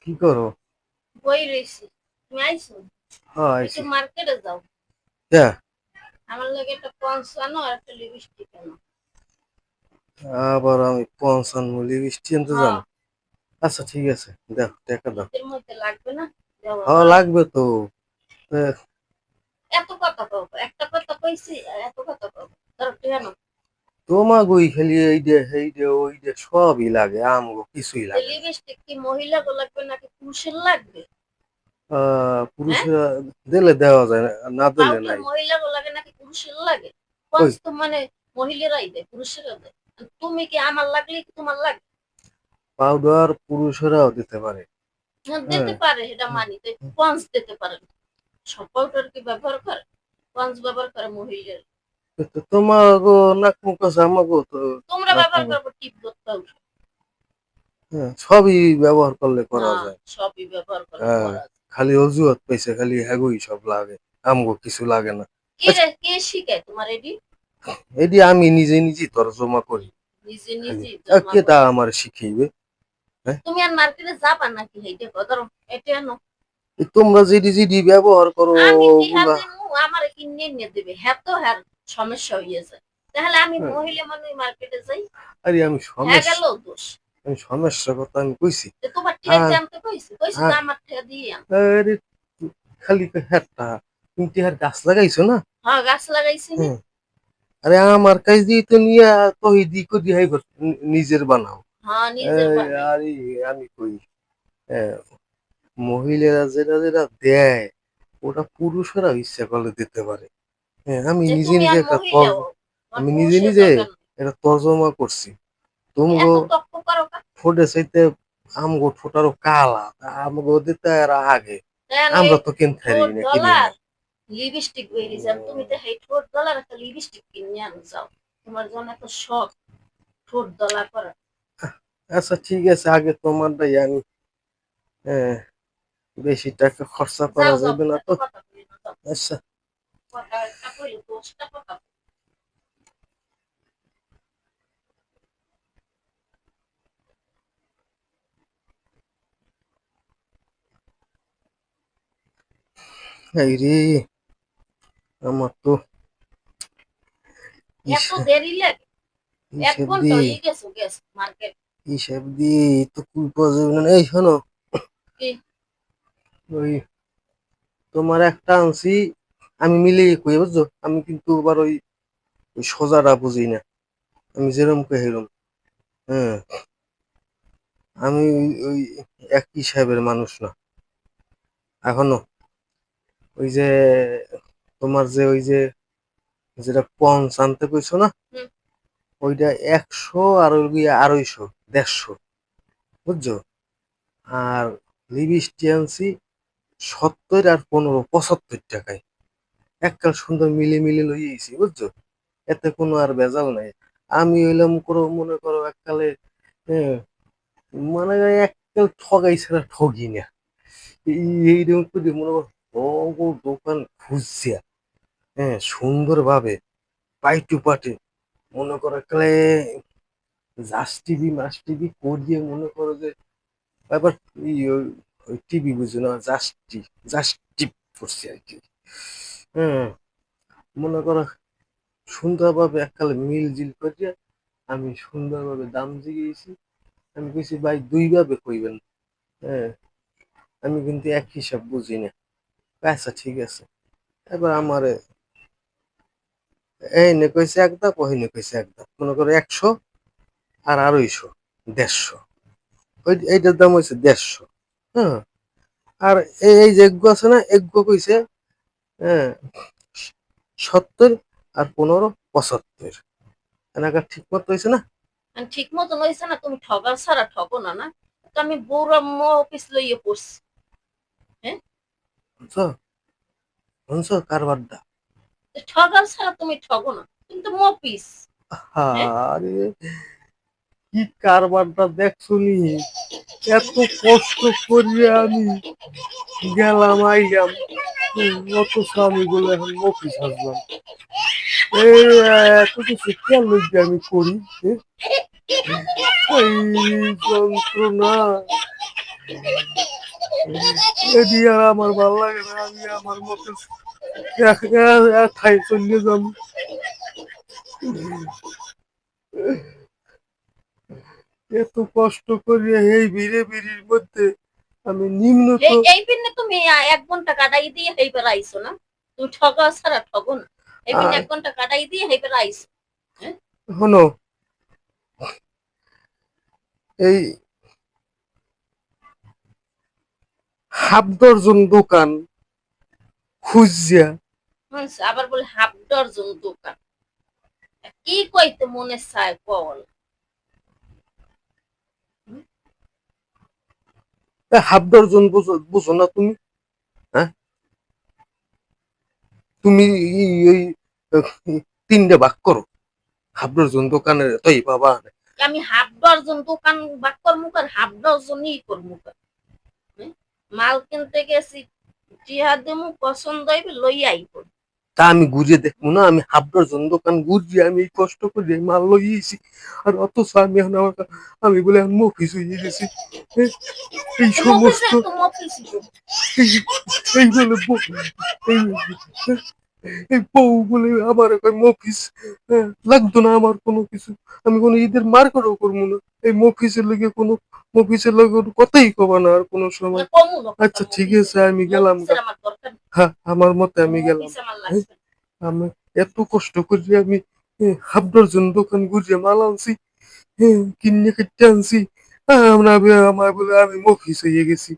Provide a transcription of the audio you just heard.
কি করো? বই রইছি। তুমি আইছো? হ্যাঁ একটু আইছি। মার্কেটে যাও। যা। আমার লাগে একটা পন্স আনো আর একটা লিপস্টিক আনো। আবার আমি পঞ্চান্ন লিপস্টিক আনতে হ্যাঁ, যাবো? আচ্ছা ঠিক আছে, দাও টাকা দাও। ঈদের মধ্যে লাগবে না? যাও হ্যাঁ আমার। লাগবে তো। আহ, এত কথা কও, একটা কথা কইছি আর এত কথা কও। ধরো কেন? তোমাগোই খালি এই দে ওই দে সবই লাগে, আমগো কিছুই লাগে না। লিপস্টিক কি মহিলাকে লাগবে নাকি পুরুষের লাগবে? হ্যাঁ, পুরুষরা দিলে দেওয়া যায়, না দিলে পাউডার নাই। মহিলাকে লাগে নাকি পুরুষের লাগে? ওই পন্স তো মানে মহিলারাই দেয়, পুরুষেরা দেয়। আর তুমি কি আমার লাগলে কি তোমার লাগবে? পাউডার পুরুষরাও দিতে পারে। হ্যাঁ, হ্যাঁ। দিতে পারে, এটা মানি। তো পন্স দিতে পারে না। সব পাউডার কি ব্যবহার করে? পন্স ব্যবহার করে মহিলারা। তো তোমাগো নাক মুখ আছে, আমাগো তো তোমরা নাক ব্যবহার মুখ। করবো টিপটপ পাউডার। হ্যাঁ, সবই ব্যবহার করলে করা হ্যাঁ, যায়। সবই ব্যবহার করলে হ্যাঁ, করা যায়। খালি অজুহাত পাইছে, খালি হ্যাগোই সব লাগে, আমগো কিছু লাগে না। কে আচ্ছা, রে, কে শিখায় তোমার এডি? এটি আমি নিজে নিজে তর্জমা করি নিজে খালি। নিজে জমা কে তা করো। আমার শিখাইবে? হ্যাঁ, তুমি আর মার্কেটে যাবা নাকি? এইটা ধরো, এটা আনো। তোমরা যেটি যেটি ব্যবহার করো আমি টিহা ওগুলা। দিমু, আমার কিনে নিয়ে দেবে, হ্যাঁ তো হ্যাঁ। সমস্যা হয়ে যায়। তাহলে আমি হ্যাঁ, মহিলা মানুষ মার্কেটে যাই। আরে আমি হ্যাঁ সমস্যা, গেল দোষ। আমি সমস্যার কথা আমি কইছি। তোমার ঠেক আর জানতে কইছি, কইছি যে আর আমার ঠেক দিয়ে আন। আরে খালি হ্যাঁ, তুমি কি আর গাছ লাগাইছো না? হ্যাঁ, গাছ লাগাইছি না। হ্যাঁ, আরে আমার কাছ দিয়ে তো নিয়ে তহিদি করি হাই নিজের বানাও। হ্যাঁ, নিজের বানাই। আরে আমি কই, আহ, মহিলারা যেটা যেটা দেয় ওটা পুরুষেরা ইচ্ছা করলে দিতে পারে। হ্যাঁ, আমি যে নিজে তুমি নিজে আর একটা মহিলাও, তোমার আমি নিজে পুরুষের নিজে দরকার নেই। এটা তর্জমা করছি। তুমগো এত তক্ক করো কা? ঠোঁটে চাইতে আমগো ঠোঁটারও কালা, তা আমগো দিতে এরা আগে। কেন এই আমরা তো কিনতে পারি ঠোঁট না, কিনি ডলার না। লিপস্টিক বেরিয়ে যান, তুমি তো এই ঠোঁট ডলার একটা লিপস্টিক কিনে আনো যাও। তোমার জন্য এত শখ ঠোঁট ডলা করা। আচ্ছা ঠিক আছে, আগে তোমারটাই আমি। হ্যাঁ, বেশি টাকা খরচা করা যাও যাও, যাবে না এত তো। কথা বলি না, যাও। আচ্ছা। কথা একটা কইলে 10টা কথা বলো। এই রে, আমার তো এত দেরি লাগে? এক হিসেব ঘন্টা দিয়ে হয়ে গেছে গেছে মার্কেট। হিসেব দিয়ে তো কুল পাওয়া যাবে না। এই শোনো, কি? ওই তোমার একটা আনছি, আমি মিলিয়ে কই বুঝছো, আমি কিন্তু আবার ওই ওই সোজাটা বুঝি না, আমি যেরম কই হেরম। হ্যাঁ, আমি ওই এক হিসাবের মানুষ না এখনো। ওই যে তোমার যে ওই যে যেটা পঞ্চ আনতে কইছো না, হুম। ওইটা 100 আর ওই গিয়ে 250, 150, বুঝছো? আর লিপস্টিক আনছি 70 আর 15, 75 টাকায়। এককাল সুন্দর মিলে মিলে লই আইছি বুঝছো, এতে কোনো আর ভেজাল নাই। আমি হইলাম করো মনে করো এককালে, হ্যাঁ, মানে এককাল ঠগাই ছাড়া ঠগি না। এইরকম করে মনে করো দোকান খুঁজছি, হ্যাঁ, সুন্দরভাবে পাই টু পাটে, মনে করো এককালে জাস টিভি মাস টিভি করিয়ে মনে করো যে এবার ওই টিভি বুঝো না, জাস্ট টিপ করছি আর কি। হ্যাঁ, মনে করো সুন্দরভাবে এককালে মিল জিল করিয়া আমি সুন্দরভাবে দাম জিগিয়েছি। আমি কইছি ভাই দুই ভাবে কইবেন। হ্যাঁ, আমি কিন্তু এক হিসাব বুঝি না। আচ্ছা ঠিক আছে। এবার আমারে এই নে কইছে এক ধাপ, ওই নে কইছে এক ধাপ, মনে করো 100 আর 250, 150। ওই এইটার দাম হয়েছে 150। হ্যাঁ, আর এই যে এগ্গো আছে না, এগ্গো কইছে, হ্যাঁ, 70 আর 15, 75। এলাকা ঠিক মতো হয়েছে না? ঠিক মতন হয়েছে না? তুমি ঠগাল ছাড়া ঠগো না না। তো আমি বৌরা অফিস লইয়ে পড়ছি। হ্যাঁ, বুঝছো, শুনছো কারবারটা? ঠগাল ছাড়া তুমি ঠগো না, তুমি তো মপিস। হ্যাঁ, আরে কি কারবারটা দেখছো নি? এত কষ্ট করিয়া আমি গেলাম আইলাম, অথচ আমি বলে এখন মফিস আসলাম। এই এত কিছু কেন লইতে আমি করি? এই যন্ত্রণা। এদি আর আমার ভালো লাগে না, আমি আমার মতো ঠাই চলিয়ে যাম। এত কষ্ট করিয়া এই ভিড়ে ভিড়ির মধ্যে আমি নিম্নত এই পিনে তুমি 1 ঘন্টা কাটাই দিয়ে হেইবার আইছো না, তুমি ঠগাও ছাড়া ঠগো না। এই পিনে 1 ঘন্টা কাটাই দিয়ে হেইবার আইছো। হনো এই হাফ ডজন দোকান খুঁজিয়া আবার বলে হাফ ডজন দোকান, কি কইতে মনে চায় কল। হাফ ডজন বুঝো না তুমি? হ্যাঁ, তুমি এই 3টে ভাগ করো হাফ ডজন দোকানের তৈ বাবা। আমি হাফ ডজন দোকান বাক করমু আর হাফ ডজনই করমু। মাল কিনতে গেছি, টিহা দেমু, পছন্দ হইবে লই আইব। তা আমি ঘুরিয়ে দেখবো না? আমি হাফ ডজন দোকান ঘুরিয়ে আমি এই কষ্ট করে এই মাল লইয়েছি, আর অথচ আমি এখন আমি বলে এখন মফিস হয়ে গেছি। এই সমস্ত এই বলে এই বউ বলে আমার মফিস লাগতো না আমার কোনো কিছু। আমি কোনো ঈদের মার্কেটও করবো না, এই মফিসের লেগে কোনো মফিসের লগে কথাই কবা না আর কোনো সময়। আচ্ছা ঠিক আছে, আমি গেলাম। হ্যাঁ, আমার মতে আমি গেলাম। আমি এত কষ্ট করি আমি হাফ ডজন দোকান ঘুরিয়ে মাল আনছি, কিনে কেটে আনছি, আমরা আমার বলে আমি মফিস হয়ে গেছি।